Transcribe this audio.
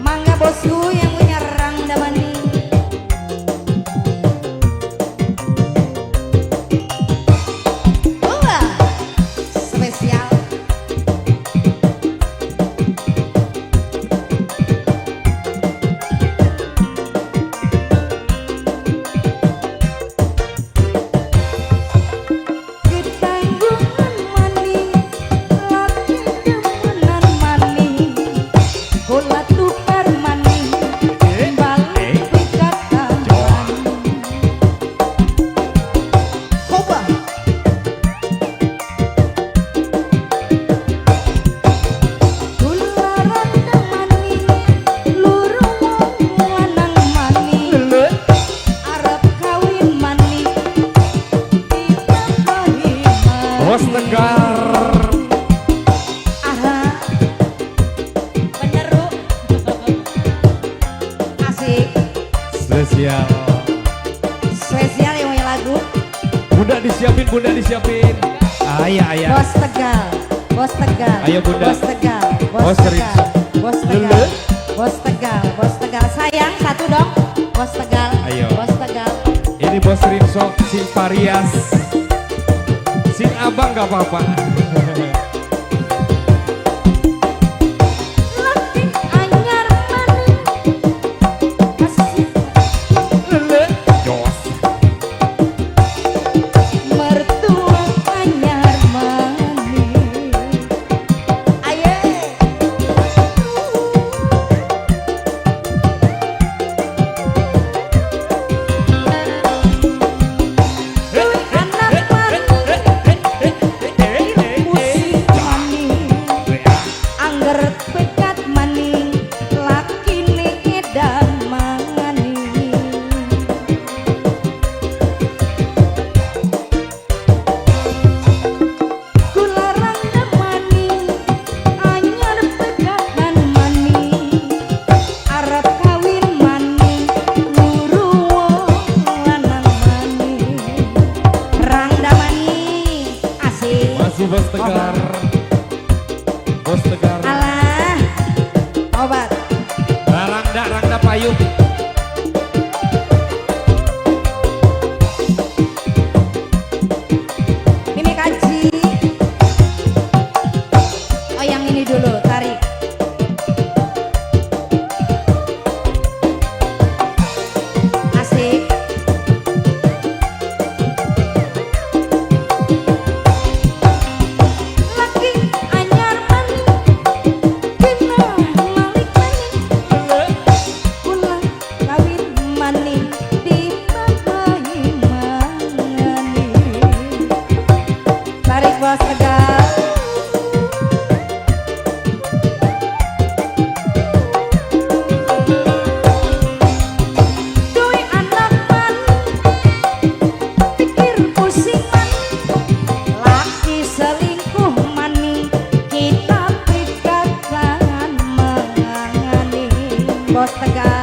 Mangga bosku yang punya rang damani. Wah, spesial. Bos Tegar. Aha, bener Ru. Asik. Spesial. Spesial yang punya lagu. Bunda disiapin, bunda disiapin. Ayah, ayah. Bos Tegal, Bos Tegal. Ayo, Bunda. Bos Tegal, Bos Bos Tegal, Rinso. Bos Tegal, Lele. Bos Tegal, Bos Tegal. Sayang satu dong, Bos Tegal. Ayo. Bos Tegal. Ini Bos Rinso, si Parias. Si abang gak apa-apa. Laki anyar mani. Asik. Jos. Mertua anyar mani. Ayo. Anak mani. Musik mani. Angger pekat mani. Lakine edan mani. Kularang mani, anyar pegatan mani, arep kawin mani, nuru lanang mani, rangda mani, asik. Masih Bos Tegar. Bos Tegar. Alah, obat. Rangda, Rangda payung. Mimi kaji. Oh yang ini dulu, tarik. Asik. Laki anyar mani, kena malik mani, pulang kawin mani, dipakai mani. Tarik Bos Tegal. Duwe anak mani, pikir pusing mani, laki selingkuh mani, kita pikatan mangani. Bos Tegal.